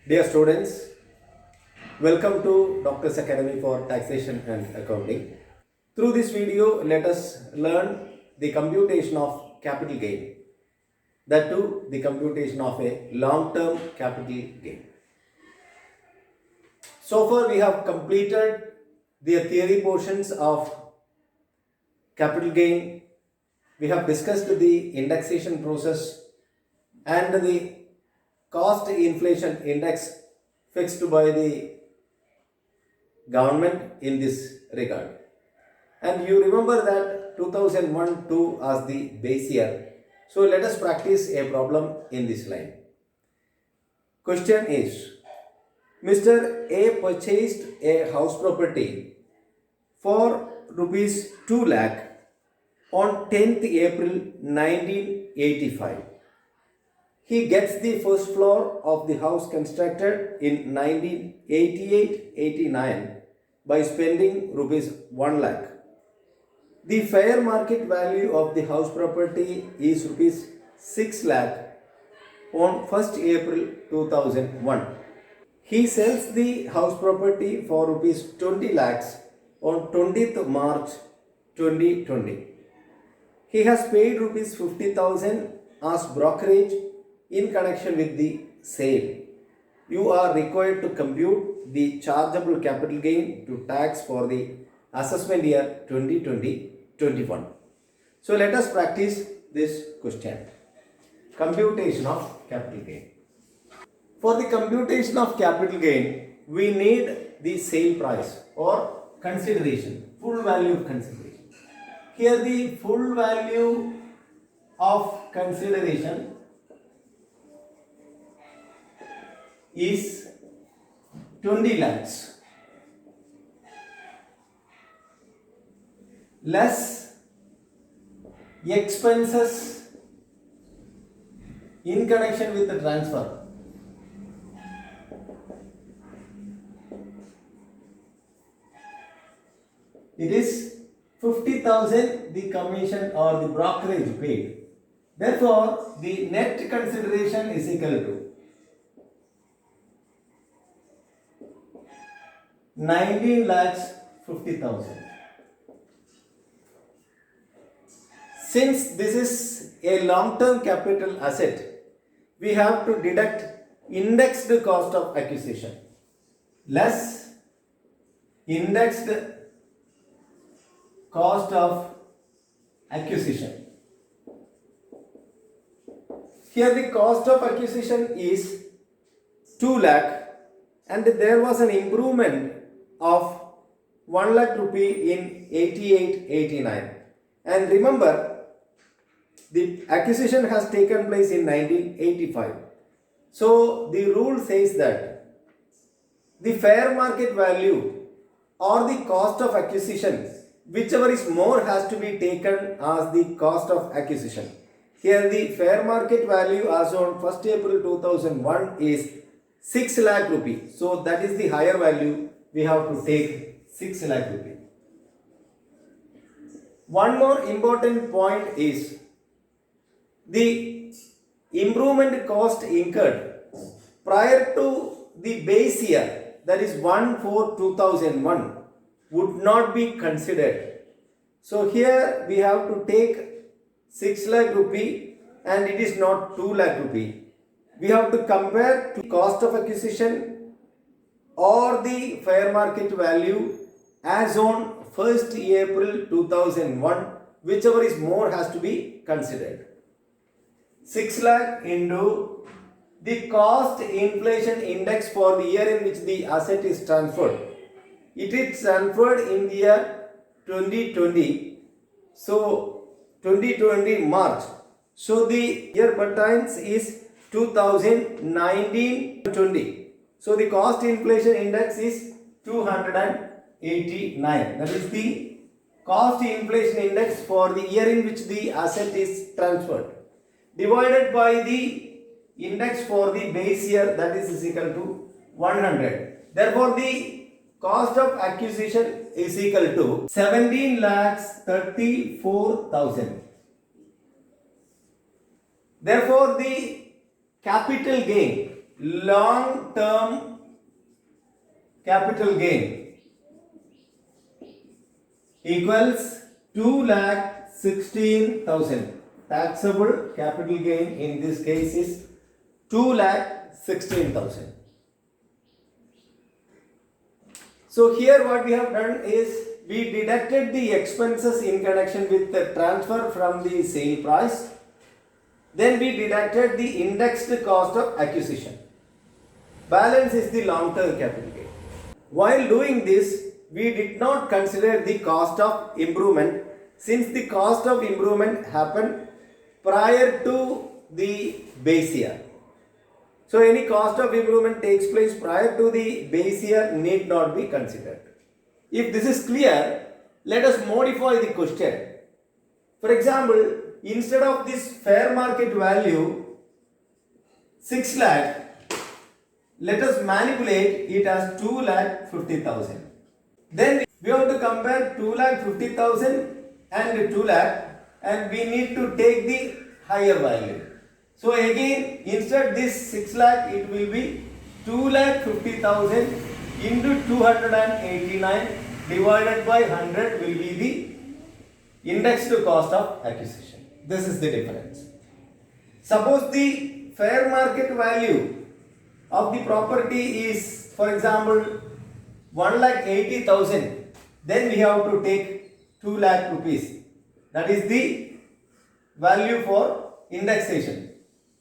Dear students, welcome to Doctor's Academy for Taxation and Accounting. Through this video, let us learn the computation of capital gain. That too, the computation of a long-term capital gain. So far, we have completed the theory portions of capital gain. We have discussed the indexation process and the cost inflation index fixed by the government in this regard. And you remember that 2001-2 as the base year. So let us practice a problem in this line. Question is, Mr. A purchased a house property for rupees 2 lakh on 10th April 1985. He gets the first floor of the house constructed in 1988-89 by spending rupees 1 lakh. The fair market value of the house property is rupees 6 lakh on 1st April 2001. He sells the house property for rupees 20 lakhs on 20th March 2020. He has paid rupees 50,000 as brokerage in connection with the sale. You are required to compute the chargeable capital gain to tax for the assessment year 2020-21. So let us practice this question. Computation of capital gain. For the computation of capital gain, we need the sale price or consideration, full value of consideration. Here the full value of consideration is 20 lakhs less expenses in connection with the transfer. It is 50,000 the commission or the brokerage paid. Therefore, the net consideration is equal to 19 lakhs 50,000. Since this is a long-term capital asset, we have to deduct indexed cost of acquisition less indexed cost of acquisition. Here the cost of acquisition is 2 lakh and there was an improvement of 1 lakh rupee in 88-89. And remember, the acquisition has taken place in 1985. So the rule says that the fair market value or the cost of acquisition, whichever is more, has to be taken as the cost of acquisition. Here the fair market value as on 1st April 2001 is 6 lakh rupee. So that is the higher value, we have to take 6 lakh rupee. One more important point is the improvement cost incurred prior to the base year, that is 1/4/2001, would not be considered. So here we have to take 6 lakh rupee and it is not 2 lakh rupee. We have to compare to cost of acquisition or the fair market value as on 1st April 2001, whichever is more has to be considered. 6 lakh into the cost inflation index for the year in which the asset is transferred. It is transferred in the year 2020. So 2020 March. So the year pertains is 2019-20. So the cost inflation index is 289. That is the cost inflation index for the year in which the asset is transferred, divided by the index for the base year, that is equal to 100. Therefore, the cost of acquisition is equal to 17 lakhs 34,000. Therefore, the capital gain long term capital gain equals 2,16,000. Taxable capital gain in this case is 2,16,000. So here what we have done is we deducted the expenses in connection with the transfer from the sale price. Then we deducted the indexed cost of acquisition. Balance is the long-term capital gain. While doing this, we did not consider the cost of improvement, since the cost of improvement happened prior to the base year. So any cost of improvement takes place prior to the base year need not be considered. If this is clear, let us modify the question. For example, instead of this fair market value 6 lakh, let us manipulate it as 2,50,000. Then we have to compare 2,50,000 and 2 lakh, and we need to take the higher value. So again, instead this 6 lakh, it will be 2,50,000 into 289 divided by 100 will be the indexed cost of acquisition. This is the difference. Suppose the fair market value of the property is, for example, 1,80,000, then we have to take 2 lakh rupees. That is the value for indexation.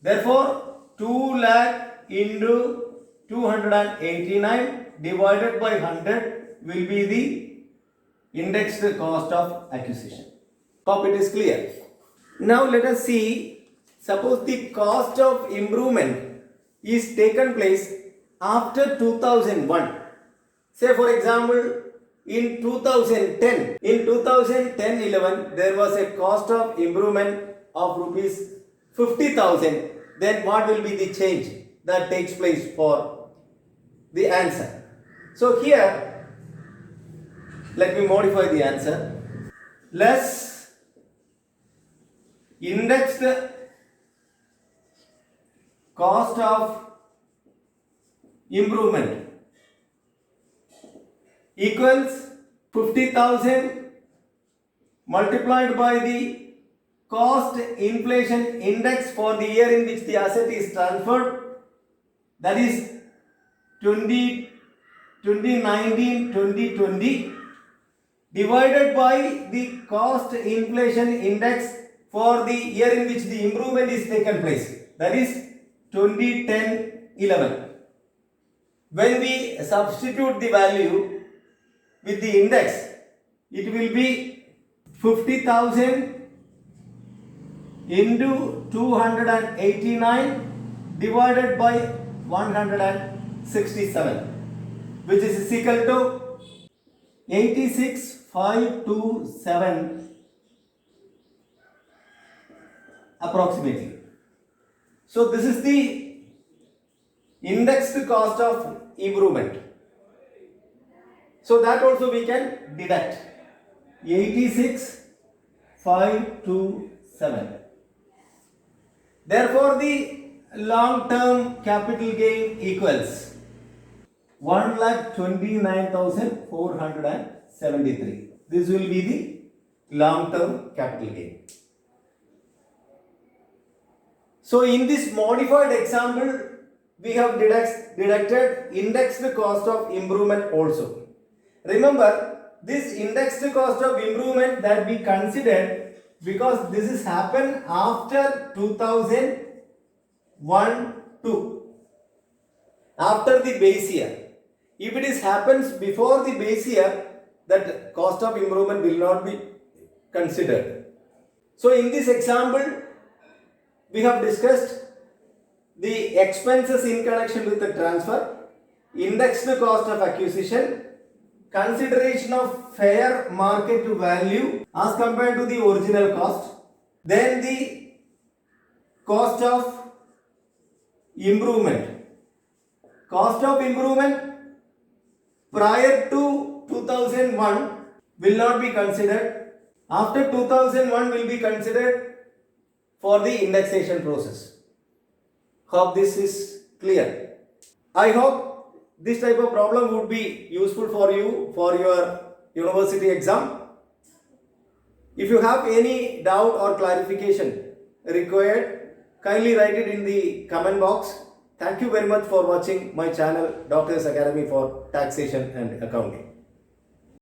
Therefore, 2 lakh into 289 divided by 100 will be the indexed cost of acquisition. Hope it is clear. Now let us see, suppose the cost of improvement is taken place after 2001. Say for example, in 2010, 11 there was a cost of improvement of rupees 50,000. Then what will be the change that takes place for the answer? So here, let me modify the answer. Less indexed cost of improvement equals 50,000 multiplied by the cost inflation index for the year in which the asset is transferred, that is 2019-2020, divided by the cost inflation index for the year in which the improvement is taken place, that is 2010-11. When we substitute the value with the index, it will be 50,000 into 289 divided by 167, which is equal to 86,527 approximately. So this is the indexed cost of improvement. So that also we can deduct 86,527. Therefore, the long-term capital gain equals 1,29,473. This will be the long-term capital gain. So in this modified example, we have deducted indexed cost of improvement also. Remember, this indexed cost of improvement that we considered, because this is happened after 2001-2, after the base year. If it is happens before the base year, that cost of improvement will not be considered. So in this example, we have discussed the expenses in connection with the transfer, indexed cost of acquisition, consideration of fair market value as compared to the original cost, then the cost of improvement. Cost of improvement prior to 2001 will not be considered. After 2001 will be considered for the indexation process. Hope this is clear. I hope this type of problem would be useful for you for your university exam. If you have any doubt or clarification required, kindly write it in the comment box. Thank you very much for watching my channel, Doctors Academy for Taxation and Accounting.